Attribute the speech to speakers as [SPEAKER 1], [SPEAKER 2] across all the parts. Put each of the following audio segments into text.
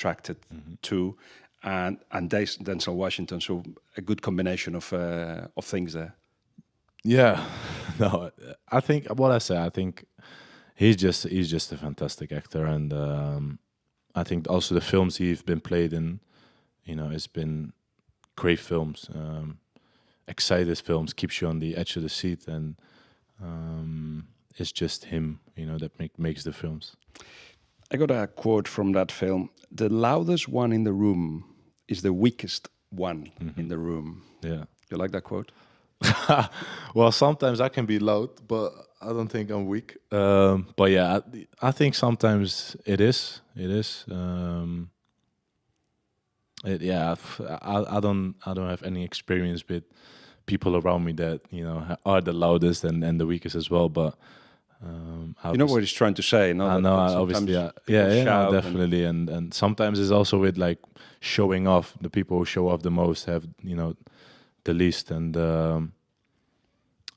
[SPEAKER 1] attracted to, and Denzel Washington. So a good combination of things there.
[SPEAKER 2] Yeah, no, I think I think he's just a fantastic actor, and I think also the films he's been played in, it's been great films, excited films, keeps you on the edge of the seat, and it's just him, that makes the films.
[SPEAKER 1] I got a quote from that film: "The loudest one in the room is the weakest one in the room."
[SPEAKER 2] Yeah.
[SPEAKER 1] You like that quote?
[SPEAKER 2] Well, sometimes I can be loud, but I don't think I'm weak. But yeah, I think sometimes it is. I don't have any experience with people around me that are the loudest and the weakest as well. But
[SPEAKER 1] you know what he's trying to say, no?
[SPEAKER 2] I know, obviously, yeah, definitely, and sometimes it's also with like showing off. The people who show off the most have the least, and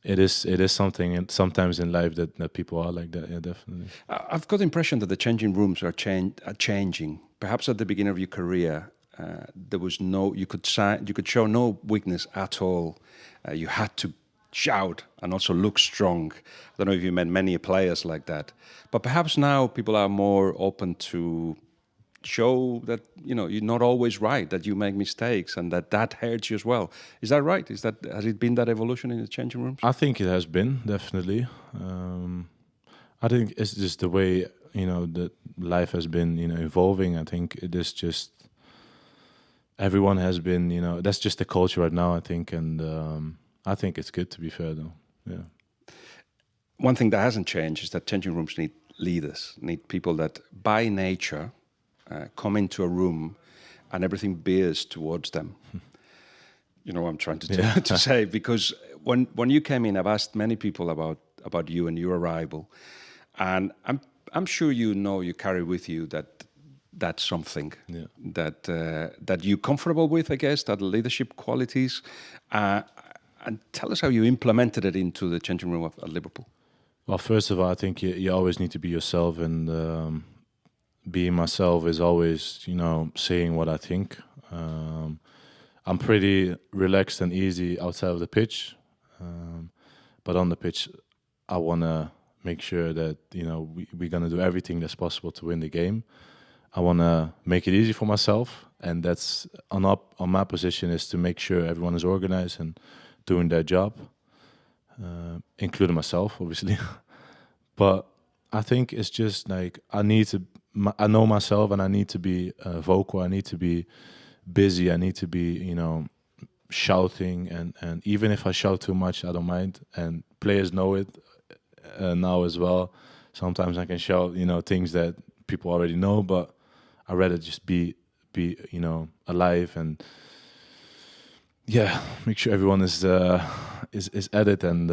[SPEAKER 2] it is something, and sometimes in life that people are like that. Yeah, definitely.
[SPEAKER 1] I've got the impression that the changing rooms are changing. Perhaps at the beginning of your career, there was you could show no weakness at all. You had to shout and also look strong. I don't know if you met many players like that, but perhaps now people are more open to show that you're not always right, that you make mistakes, and that hurts you as well. Is that right? Has it been that evolution in the changing rooms?
[SPEAKER 2] I think it has been, definitely. I think it's just the way that life has been evolving. I think it is just everyone has been that's just the culture right now, I think, and I think it's good, to be fair, though. Yeah.
[SPEAKER 1] One thing that hasn't changed is that changing rooms need leaders, need people that by nature come into a room and everything bears towards them. You know what I'm trying to say? Because when you came in, I've asked many people about you and your arrival, and I'm sure you carry with you that's something that you're comfortable with, I guess, that leadership qualities. And tell us how you implemented it into the changing room at Liverpool.
[SPEAKER 2] Well, first of all, I think you always need to be yourself, and being myself is always, saying what I think. I'm pretty relaxed and easy outside of the pitch, but on the pitch, I want to make sure that we're gonna do everything that's possible to win the game. I want to make it easy for myself, and that's on my position is to make sure everyone is organized and doing their job, including myself, obviously. But I think it's just like I know myself, and I need to be vocal. I need to be busy. I need to be, shouting, and even if I shout too much, I don't mind. And players know it now as well. Sometimes I can shout, things that people already know, but I'd rather just be alive and make sure everyone is at it, and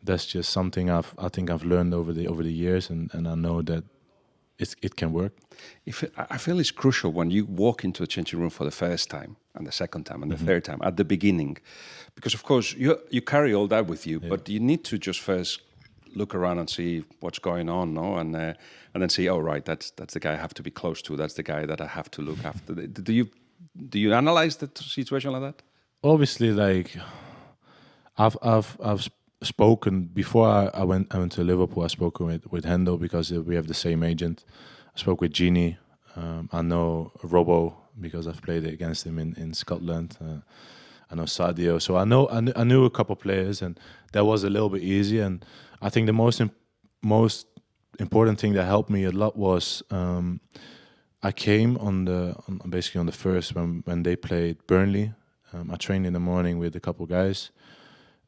[SPEAKER 2] that's just something I think I've learned over the years, and I know that it can work.
[SPEAKER 1] I feel it's crucial when you walk into a changing room for the first time and the second time and the third time at the beginning, because of course you carry all that with you, but you need to just first look around and see what's going on, no, and then see, oh right, that's the guy I have to be close to. That's the guy that I have to look after. Do you analyze the situation like that?
[SPEAKER 2] Obviously, like I've spoken before I went to Liverpool. I spoke with Hendo because we have the same agent. I spoke with Genie. I know Robbo because I've played against him in Scotland. I know Sadio, so I knew a couple of players, and that was a little bit easy. And I think the most important thing that helped me a lot was I came basically on the first when they played Burnley. I trained in the morning with a couple of guys,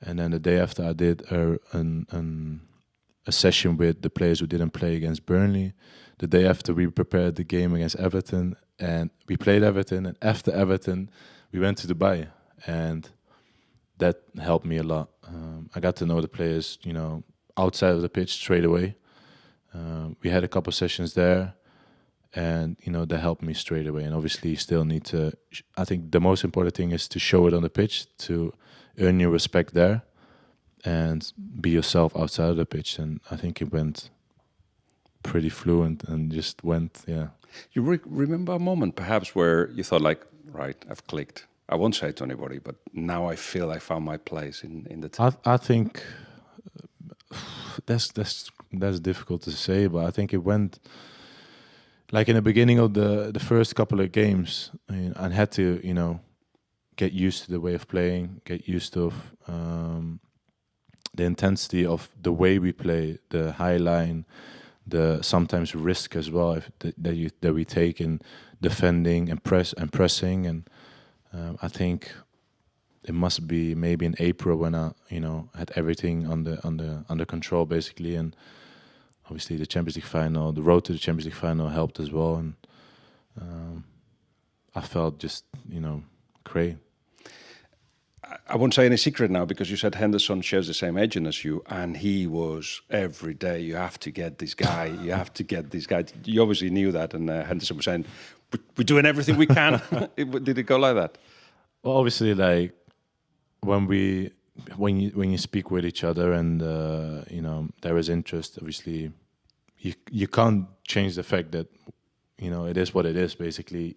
[SPEAKER 2] and then the day after I did a session with the players who didn't play against Burnley. The day after we prepared the game against Everton, and we played Everton, and after Everton we went to Dubai, and that helped me a lot. I got to know the players, outside of the pitch straight away. We had a couple of sessions there, and that helped me straight away. And obviously you still need to, I think the most important thing is to show it on the pitch, to earn your respect there, and be yourself outside of the pitch. And I think it went pretty fluent and just went,
[SPEAKER 1] You remember a moment perhaps where you thought like, right, I've clicked. I won't say it to anybody, but now I feel I found my place in the team.
[SPEAKER 2] I think that's difficult to say, but I think it went like in the beginning of the first couple of games. I had to, get used to the way of playing, get used to the intensity of the way we play, the high line, the sometimes risk as well that we take in defending and pressing. And I think it must be maybe in April when I had everything under control basically, and obviously the Champions League final, the road to the Champions League final helped as well, and I felt just great.
[SPEAKER 1] I won't say any secret now because you said Henderson shares the same agent as you, and he was every day, you have to get this guy, you have to get this guy. You obviously knew that, and Henderson was saying, we're doing everything we can. Did it go like that?
[SPEAKER 2] Well, obviously, like when you speak with each other and there is interest, obviously you can't change the fact that it is what it is. Basically,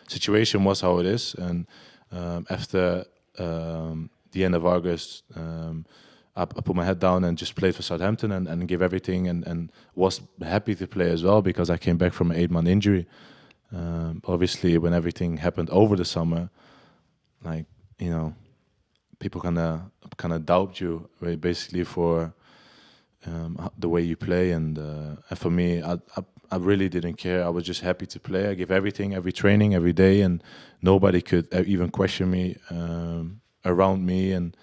[SPEAKER 2] situation was how it is, and after the end of August, I put my head down and just played for Southampton and gave everything, and was happy to play as well because I came back from an 8-month injury. Obviously, when everything happened over the summer, like people kind of doubt you basically for the way you play, and for me, I really didn't care. I was just happy to play. I gave everything, every training, every day, and nobody could even question me around me. And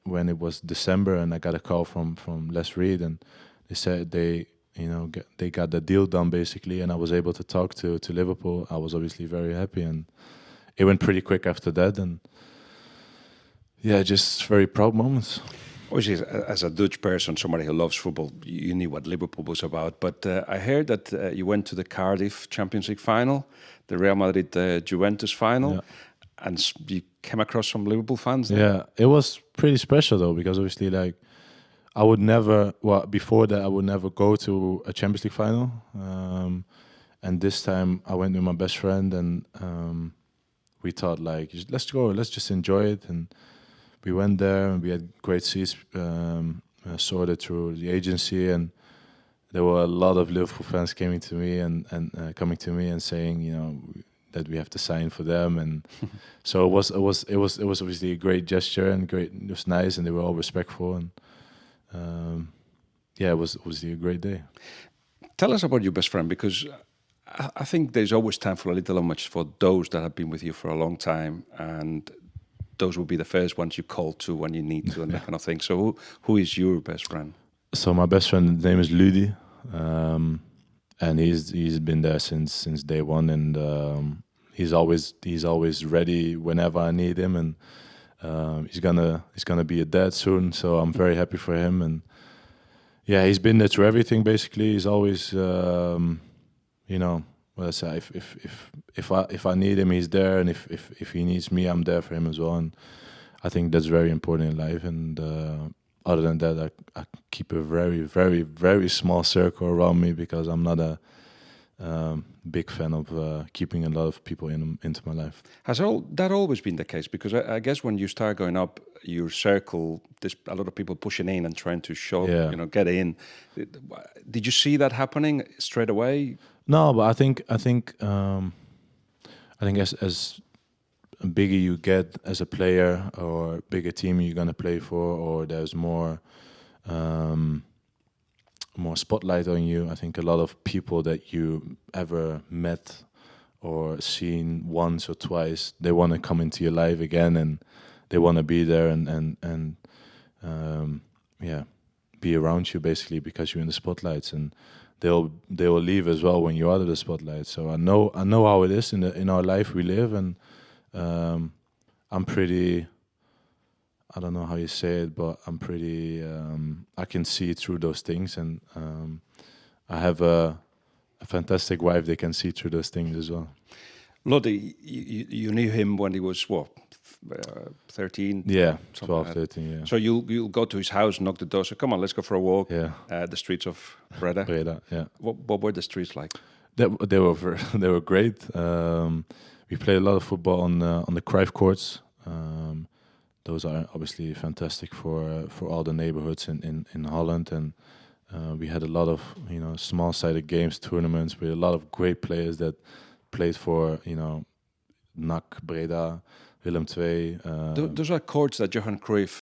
[SPEAKER 2] when it was December and I got a call from Les Reed, and they said they got the deal done basically, and I was able to talk to Liverpool. I was obviously very happy, and it went pretty quick after that, and yeah, just very proud moments.
[SPEAKER 1] Obviously, as a Dutch person, somebody who loves football, you knew what Liverpool was about. But I heard that you went to the Cardiff Champions League final, the Real Madrid Juventus final, and you came across some Liverpool fans there.
[SPEAKER 2] Yeah, it was pretty special though, because obviously, like, before that, I would never go to a Champions League final. And this time I went with my best friend, and we thought, like, let's go, let's just enjoy it. And we went there, and we had great seats sorted through the agency, and there were a lot of Liverpool fans coming to me and saying, that we have to sign for them, and so it was obviously a great gesture and great. It was nice, and they were all respectful, and it was a great day.
[SPEAKER 1] Tell us about your best friend, because I think there's always time for a little homage for those that have been with you for a long time, and those will be the first ones you call to when you need to, and that kind of thing. So who is your best friend?
[SPEAKER 2] So my best friend's name is Ludi, and he's been there since day one, and he's always ready whenever I need him, and he's gonna be a dad soon, so I'm very happy for him. And yeah, he's been there through everything basically. He's always what I say, if I need him, he's there, and if he needs me, I'm there for him as well. And I think that's very important in life. And other than that, I keep a very, very, very small circle around me, because I'm not a big fan of keeping a lot of people into my life.
[SPEAKER 1] Has that always been the case? Because I guess when you start going up your circle, there's a lot of people pushing in and trying to show, get in. Did you see that happening straight away?
[SPEAKER 2] No, but I think as bigger you get as a player, or bigger team you're gonna play for, or there's more spotlight on you. I think a lot of people that you ever met or seen once or twice, they want to come into your life again, and they want to be there and be around you basically, because you're in the spotlights, and they will leave as well when you're out of the spotlight. So I know how it is in our life we live, and I'm pretty, I don't know how you say it, but I'm pretty, I can see through those things, and I have a fantastic wife that can see through those things as well.
[SPEAKER 1] Lodi, you knew him when he was, 13.
[SPEAKER 2] Yeah,
[SPEAKER 1] something
[SPEAKER 2] 12,
[SPEAKER 1] like that.
[SPEAKER 2] 13, yeah.
[SPEAKER 1] So you'll go to his house, knock the door, say, "Come on, let's go for a walk."
[SPEAKER 2] Yeah.
[SPEAKER 1] The streets of Breda.
[SPEAKER 2] Breda, yeah.
[SPEAKER 1] What were the streets like?
[SPEAKER 2] They were they were great. We played a lot of football on the Cruyff courts. Those are obviously fantastic for all the neighborhoods in Holland, and we had a lot of small-sided games, tournaments with a lot of great players that played for NAC, Breda, Willem II.
[SPEAKER 1] Those are courts that Johan Cruyff